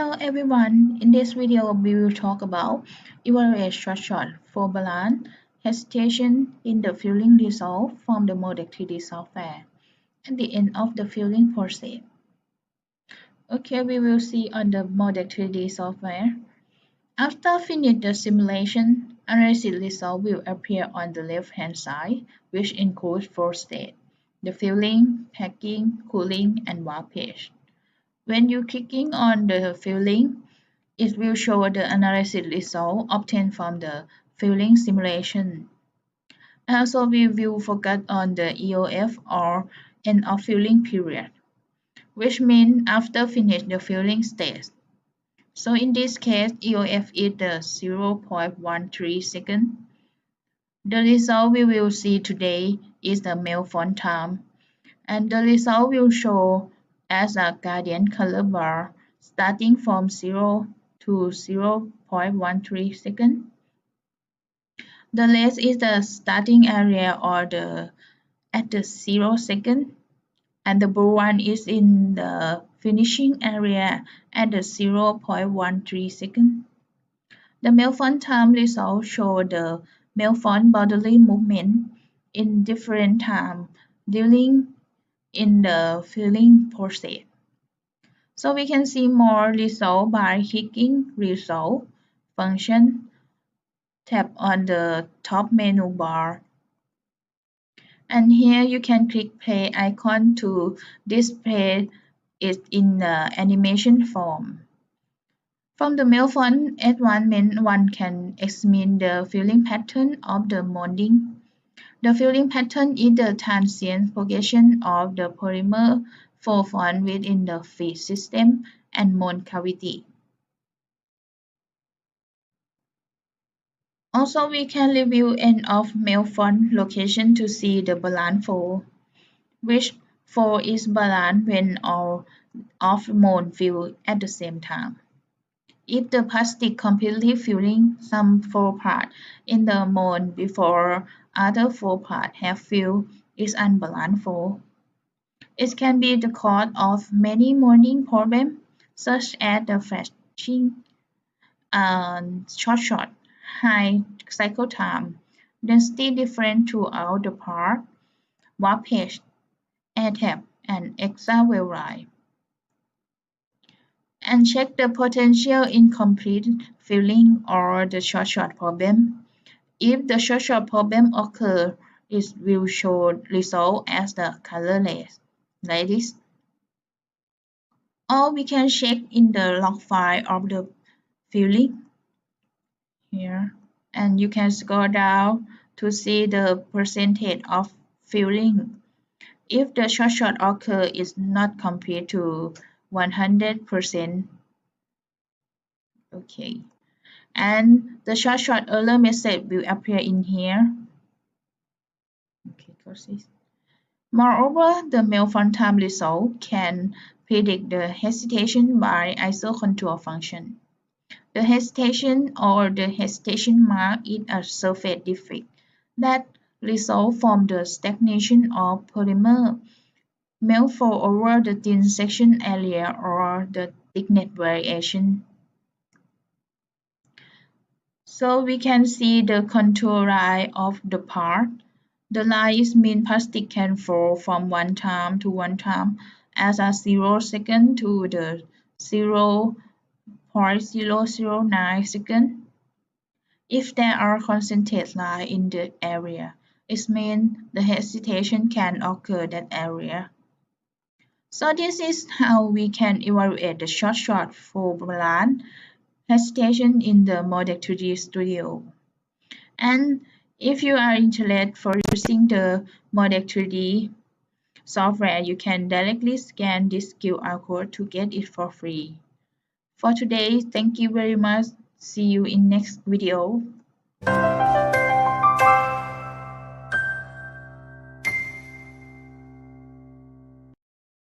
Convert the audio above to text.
Hello everyone, in this video we will talk about evaluate short for balance hesitation in the filling result from the Moldex3D software at the end of the filling process. Okay, we will see on the Moldex3D software. After finish the simulation, analysis result will appear on the left hand side, which includes 4 states: the filling, packing, cooling, and warpage. When you clicking on the filling, it will show the analysis result obtained from the filling simulation. Also, we will focus on the EOF or end of filling period, which means after finish the filling stage. So in this case, EOF is the 0.13 second. The result we will see today is the melt font time, and the result will show as a gradient color bar starting from 0 to 0.13 seconds. The left is the starting area or at the 0 second, and the blue one is in the finishing area at the 0.13 second. The melt font time result show the melt font bodily movement in different time during in the filling process. So we can see more result by clicking Result function, tap on the top menu bar, and here you can click play icon to display it in the animation form. From the melt font advancement, one can examine the filling pattern of the molding. The filling pattern is the transient progression of the polymer for font within the feed system and mold cavity. Also, we can review end of melt font location to see the balance fold, which fold is balanced when all of mold fill at the same time. If the plastic completely filling some fold part in the mold before other fold part have filled is unbalanced fold. It can be the cause of many molding problems such as the flashing, short, high cycle time, density difference throughout the part, warpage, air tap, and extra well line. And check the potential incomplete filling or the short problem. If the short problem occurs, it will show result as the colorless, like this. Or we can check in the log file of the filling here, and you can scroll down to see the percentage of filling. If the short occur is not complete to 100%. Okay, and the short error message will appear in here. Okay, proceed. Moreover, the melt font time result can predict the hesitation by isocontour function. The hesitation or the hesitation mark is a surface defect that results from the stagnation of polymer melt fall over the thin section area or the thickness variation. So we can see the contour line of the part. The line is mean plastic can fall from one time to one time as a 0 second to the 0.009 second. If there are concentrated lines in the area, it means the hesitation can occur that area. So this is how we can evaluate the short for balance hesitation in the Moldex3D Studio. And if you are interested for using the Moldex3D software, you can directly scan this QR code to get it for free. For today, thank you very much. See you in next video.